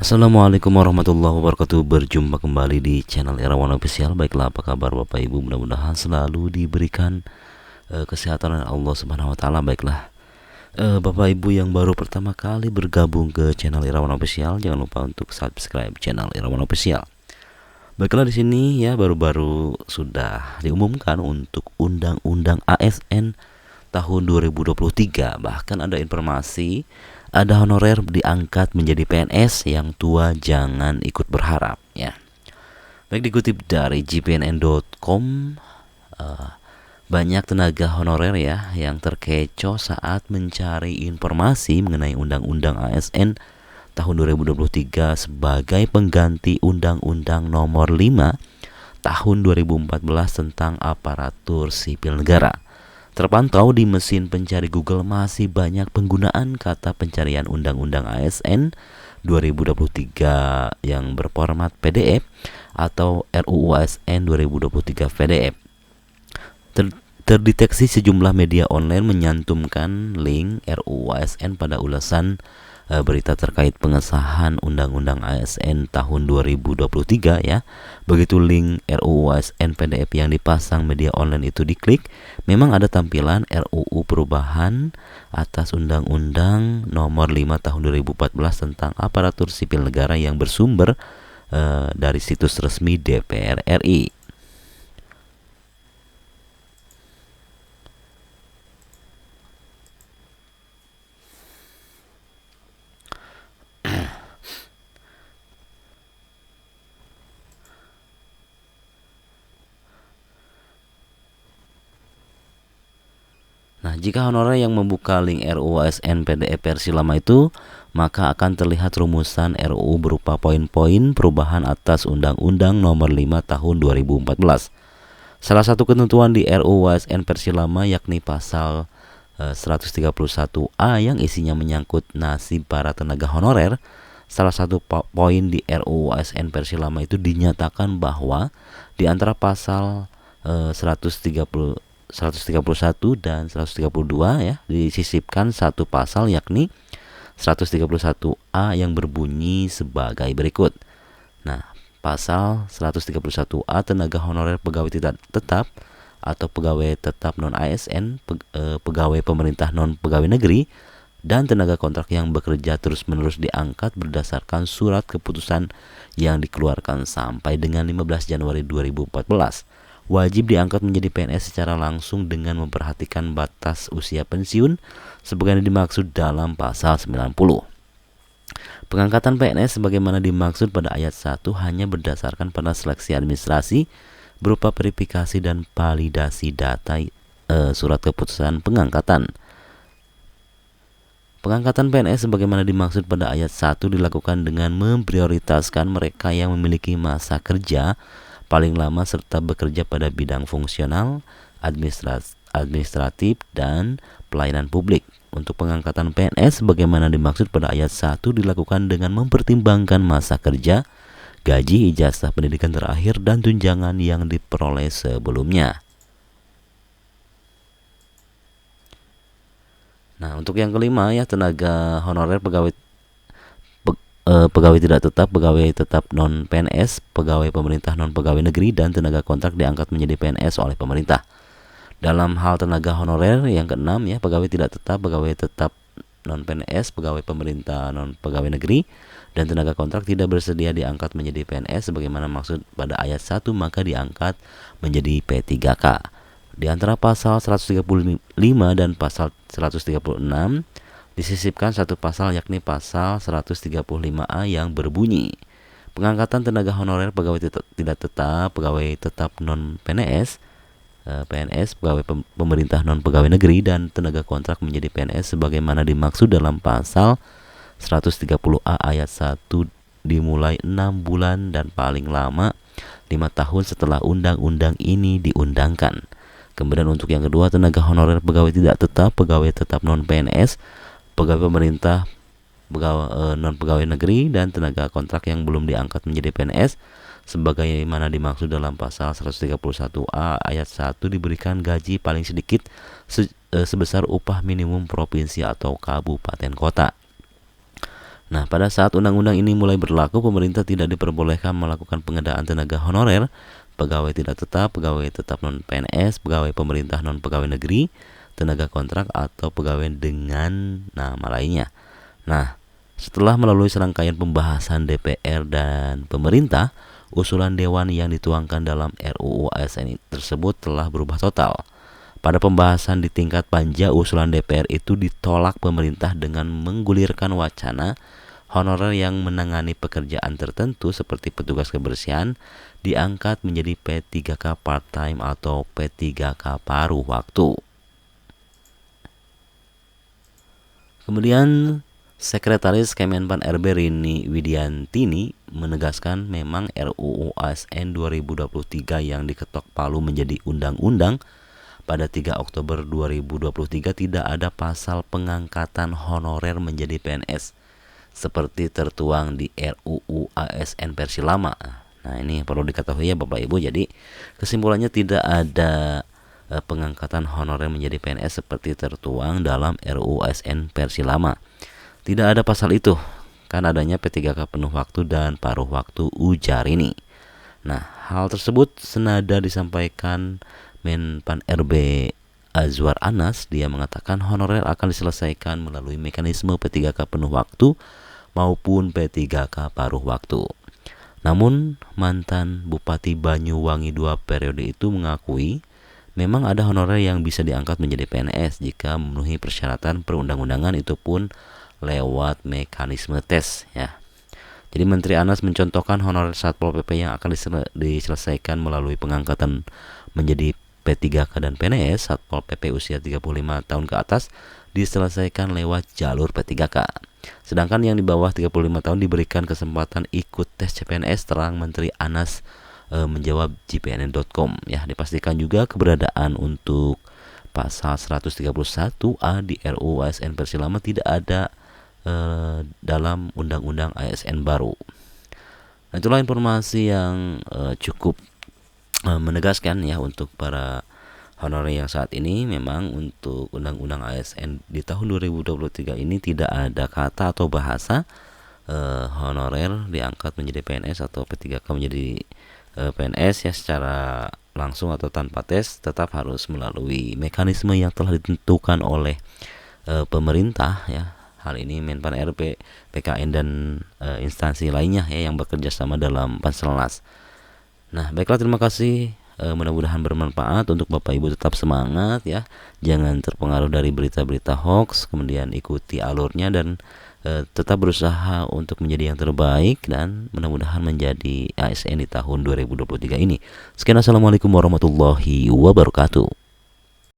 Assalamualaikum warahmatullahi wabarakatuh. Berjumpa kembali di channel Irawan Official. Baiklah, apa kabar Bapak Ibu? Mudah-mudahan selalu diberikan kesehatan oleh Allah Subhanahu wa taala. Baiklah, Bapak Ibu yang baru pertama kali bergabung ke channel Irawan Official, jangan lupa untuk subscribe channel Irawan Official. Baiklah, di sini ya baru-baru sudah diumumkan untuk Undang-Undang ASN tahun 2023. Bahkan ada informasi ada honorer diangkat menjadi PNS, yang tua jangan ikut berharap ya. Baik, dikutip dari gpnn.com, banyak tenaga honorer ya yang terkecoh saat mencari informasi mengenai Undang-Undang ASN tahun 2023 sebagai pengganti Undang-Undang Nomor 5 tahun 2014 tentang aparatur sipil negara. Terpantau di mesin pencari Google masih banyak penggunaan kata pencarian Undang-Undang ASN 2023 yang berformat PDF atau RUU ASN 2023 PDF. Terdeteksi sejumlah media online menyantumkan link RUU ASN pada ulasan berita terkait pengesahan Undang-Undang ASN tahun 2023 ya. Begitu link RUU ASN PDF yang dipasang media online itu diklik, memang ada tampilan RUU perubahan atas Undang-Undang Nomor 5 tahun 2014 tentang aparatur sipil negara yang bersumber dari situs resmi DPR RI. Nah, jika honorer yang membuka link RUU ASN PDF versi lama itu, maka akan terlihat rumusan RUU berupa poin-poin perubahan atas Undang-Undang Nomor 5 Tahun 2014. Salah satu ketentuan di RUU ASN versi lama yakni pasal 131A yang isinya menyangkut nasib para tenaga honorer. Salah satu poin di RUU ASN versi lama itu dinyatakan bahwa di antara pasal 131 dan 132 ya disisipkan satu pasal yakni 131A yang berbunyi sebagai berikut. Nah, pasal 131A tenaga honorer pegawai tidak tetap atau pegawai tetap non ASN, pegawai pemerintah non pegawai negeri, dan tenaga kontrak yang bekerja terus-menerus diangkat berdasarkan surat keputusan yang dikeluarkan sampai dengan 15 Januari 2014. Wajib diangkat menjadi PNS secara langsung dengan memperhatikan batas usia pensiun sebagaimana dimaksud dalam pasal 90. Pengangkatan PNS sebagaimana dimaksud pada ayat 1 hanya berdasarkan pada seleksi administrasi berupa verifikasi dan validasi data surat keputusan pengangkatan. Pengangkatan PNS sebagaimana dimaksud pada ayat 1 dilakukan dengan memprioritaskan mereka yang memiliki masa kerja paling lama serta bekerja pada bidang fungsional, administratif, dan pelayanan publik. Untuk pengangkatan PNS sebagaimana dimaksud pada ayat 1 dilakukan dengan mempertimbangkan masa kerja, gaji, ijazah pendidikan terakhir, dan tunjangan yang diperoleh sebelumnya. Nah, untuk yang kelima ya, tenaga honorer pegawai tidak tetap, pegawai tetap non PNS, pegawai pemerintah non pegawai negeri, dan tenaga kontrak diangkat menjadi PNS oleh pemerintah. Dalam hal tenaga honorer yang keenam ya, pegawai tidak tetap, pegawai tetap non PNS, pegawai pemerintah non pegawai negeri, dan tenaga kontrak tidak bersedia diangkat menjadi PNS sebagaimana maksud pada ayat 1, maka diangkat menjadi P3K. Di antara pasal 135 dan pasal 136 disisipkan satu pasal yakni pasal 135A yang berbunyi pengangkatan tenaga honorer pegawai tidak tetap, pegawai tetap non PNS, PNS, pegawai pemerintah non pegawai negeri, dan tenaga kontrak menjadi PNS sebagaimana dimaksud dalam pasal 130A ayat 1 dimulai 6 bulan dan paling lama 5 tahun setelah undang-undang ini diundangkan. Kemudian untuk yang kedua, tenaga honorer pegawai tidak tetap, pegawai tetap non PNS, pegawai pemerintah non pegawai negeri, dan tenaga kontrak yang belum diangkat menjadi PNS sebagaimana dimaksud dalam pasal 131A ayat 1 diberikan gaji paling sedikit sebesar upah minimum provinsi atau kabupaten kota. Nah, pada saat undang-undang ini mulai berlaku, pemerintah tidak diperbolehkan melakukan pengadaan tenaga honorer, pegawai tidak tetap, pegawai tetap non-PNS, pegawai pemerintah non-pegawai negeri, tenaga kontrak, atau pegawai dengan nama lainnya. Nah, setelah melalui serangkaian pembahasan DPR dan pemerintah, usulan dewan yang dituangkan dalam RUU ASN tersebut telah berubah total. Pada pembahasan di tingkat panja, usulan DPR itu ditolak pemerintah dengan menggulirkan wacana honorer yang menangani pekerjaan tertentu seperti petugas kebersihan diangkat menjadi P3K part-time atau P3K paruh waktu. Kemudian Sekretaris Kemenpan RB Rini Widiantini menegaskan memang RUU ASN 2023 yang diketok palu menjadi undang-undang pada 3 Oktober 2023 tidak ada pasal pengangkatan honorer menjadi PNS seperti tertuang di RUU ASN versi lama. Nah, ini perlu diketahui ya Bapak Ibu. Jadi kesimpulannya tidak ada pengangkatan honorer menjadi PNS seperti tertuang dalam RUU ASN versi lama. Tidak ada pasal itu, kan adanya P3K penuh waktu dan paruh waktu, ujar ini. Nah, hal tersebut senada disampaikan Menpan RB Azwar Anas. Dia mengatakan honorer akan diselesaikan melalui mekanisme P3K penuh waktu maupun P3K paruh waktu. Namun, mantan Bupati Banyuwangi 2 periode itu mengakui memang ada honorer yang bisa diangkat menjadi PNS jika memenuhi persyaratan perundang-undangan, itu pun lewat mekanisme tes ya. Jadi Menteri Anas mencontohkan honorer Satpol PP yang akan diselesaikan melalui pengangkatan menjadi P3K dan PNS. Satpol PP usia 35 tahun ke atas diselesaikan lewat jalur P3K. Sedangkan yang di bawah 35 tahun diberikan kesempatan ikut tes CPNS, terang Menteri Anas menjawab jpnn.com ya. Dipastikan juga keberadaan untuk pasal 131A di RUU ASN versi lama tidak ada dalam undang-undang ASN baru. Nah, itulah informasi yang cukup menegaskan ya untuk para honorer yang saat ini. Memang untuk undang-undang ASN di tahun 2023 ini tidak ada kata atau bahasa honorer diangkat menjadi PNS atau P3K menjadi PNS ya secara langsung atau tanpa tes, tetap harus melalui mekanisme yang telah ditentukan oleh pemerintah ya. Hal ini Menpan RB, PKN dan instansi lainnya ya yang bekerja sama dalam Panselnas. Nah, baiklah, terima kasih. Mudah-mudahan bermanfaat untuk Bapak Ibu. Tetap semangat ya. Jangan terpengaruh dari berita-berita hoax, kemudian ikuti alurnya dan tetap berusaha untuk menjadi yang terbaik dan mudah-mudahan menjadi ASN di tahun 2023 ini. Sekian, assalamualaikum warahmatullahi wabarakatuh.